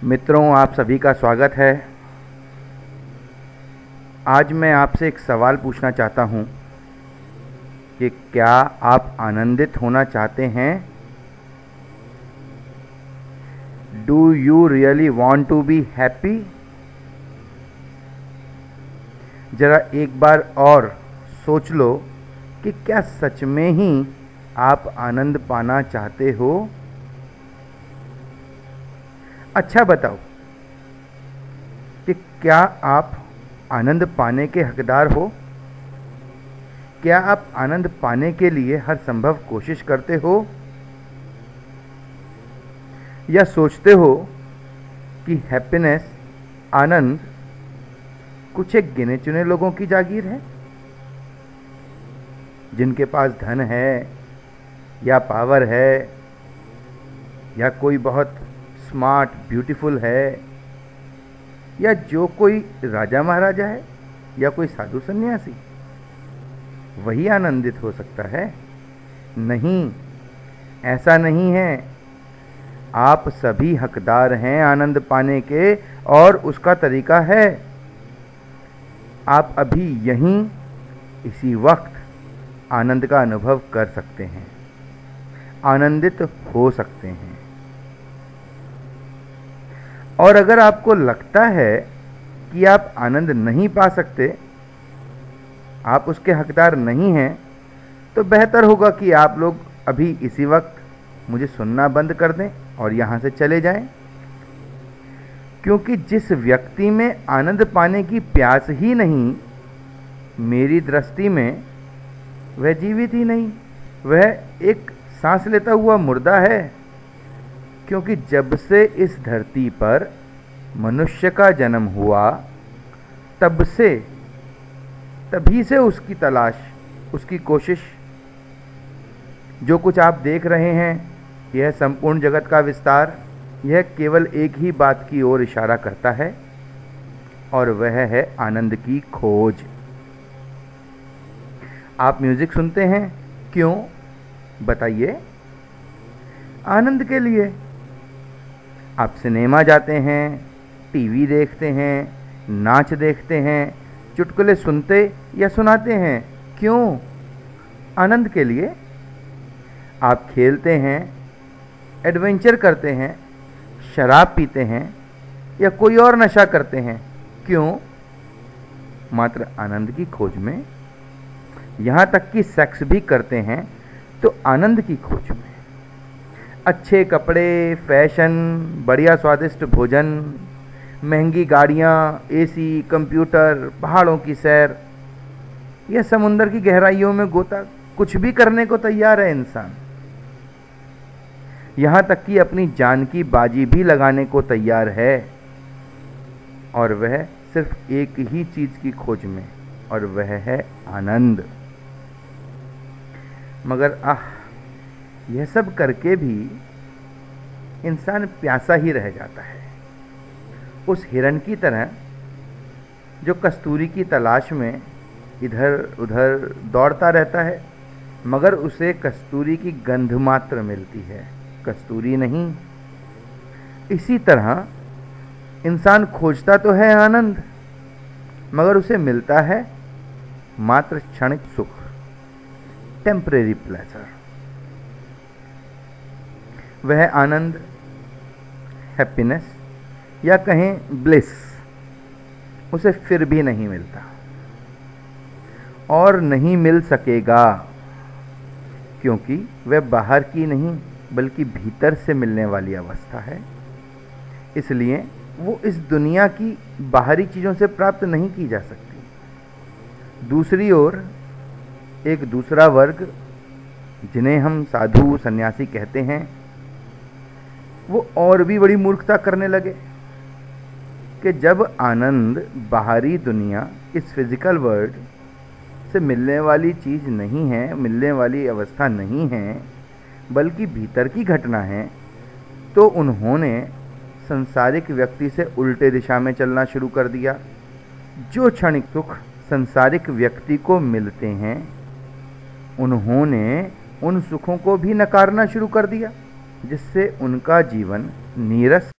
मित्रों, आप सभी का स्वागत है। आज मैं आपसे एक सवाल पूछना चाहता हूँ कि क्या आप आनंदित होना चाहते हैं? Do you really want to be happy? ज़रा एक बार और सोच लो कि क्या सच में ही आप आनंद पाना चाहते हो? अच्छा बताओ कि क्या आप आनंद पाने के हकदार हो? क्या आप आनंद पाने के लिए हर संभव कोशिश करते हो? या सोचते हो कि हैप्पीनेस, आनंद कुछ एक गिने चुने लोगों की जागीर है, जिनके पास धन है या पावर है या कोई बहुत स्मार्ट ब्यूटीफुल है या जो कोई राजा महाराजा है या कोई साधु सन्यासी, वही आनंदित हो सकता है? नहीं, ऐसा नहीं है। आप सभी हकदार हैं आनंद पाने के, और उसका तरीका है आप अभी यहीं इसी वक्त आनंद का अनुभव कर सकते हैं, आनंदित हो सकते हैं। और अगर आपको लगता है कि आप आनंद नहीं पा सकते, आप उसके हकदार नहीं हैं, तो बेहतर होगा कि आप लोग अभी इसी वक्त मुझे सुनना बंद कर दें और यहाँ से चले जाएं। क्योंकि जिस व्यक्ति में आनंद पाने की प्यास ही नहीं, मेरी दृष्टि में वह जीवित ही नहीं, वह एक सांस लेता हुआ मुर्दा है। क्योंकि जब से इस धरती पर मनुष्य का जन्म हुआ, तभी से उसकी तलाश, उसकी कोशिश, जो कुछ आप देख रहे हैं, यह संपूर्ण जगत का विस्तार, यह केवल एक ही बात की ओर इशारा करता है, और वह है आनंद की खोज। आप म्यूजिक सुनते हैं, क्यों बताइए? आनंद के लिए। आप सिनेमा जाते हैं, टीवी देखते हैं, नाच देखते हैं, चुटकुले सुनते या सुनाते हैं, क्यों? आनंद के लिए। आप खेलते हैं, एडवेंचर करते हैं, शराब पीते हैं या कोई और नशा करते हैं, क्यों? मात्र आनंद की खोज में। यहाँ तक कि सेक्स भी करते हैं तो आनंद की खोज में। अच्छे कपड़े, फैशन, बढ़िया स्वादिष्ट भोजन, महंगी गाड़ियाँ, एसी, कंप्यूटर, पहाड़ों की सैर या समुंदर की गहराइयों में गोता, कुछ भी करने को तैयार है इंसान। यहाँ तक कि अपनी जान की बाजी भी लगाने को तैयार है, और वह सिर्फ एक ही चीज की खोज में, और वह है आनंद। मगर यह सब करके भी इंसान प्यासा ही रह जाता है, उस हिरण की तरह जो कस्तूरी की तलाश में इधर उधर दौड़ता रहता है, मगर उसे कस्तूरी की गंध मात्र मिलती है, कस्तूरी नहीं। इसी तरह इंसान खोजता तो है आनंद, मगर उसे मिलता है मात्र क्षणिक सुख, टेम्परेरी प्लेजर। वह आनंद, हैप्पीनेस या कहें ब्लिस, उसे फिर भी नहीं मिलता और नहीं मिल सकेगा, क्योंकि वह बाहर की नहीं बल्कि भीतर से मिलने वाली अवस्था है। इसलिए वो इस दुनिया की बाहरी चीज़ों से प्राप्त नहीं की जा सकती। दूसरी ओर एक दूसरा वर्ग, जिन्हें हम साधु सन्यासी कहते हैं, वो और भी बड़ी मूर्खता करने लगे कि जब आनंद बाहरी दुनिया, इस फिजिकल वर्ल्ड से मिलने वाली चीज़ नहीं है, मिलने वाली अवस्था नहीं है, बल्कि भीतर की घटना है, तो उन्होंने संसारिक व्यक्ति से उल्टे दिशा में चलना शुरू कर दिया। जो क्षणिक सुख संसारिक व्यक्ति को मिलते हैं, उन्होंने उन सुखों को भी नकारना शुरू कर दिया, जिससे उनका जीवन नीरस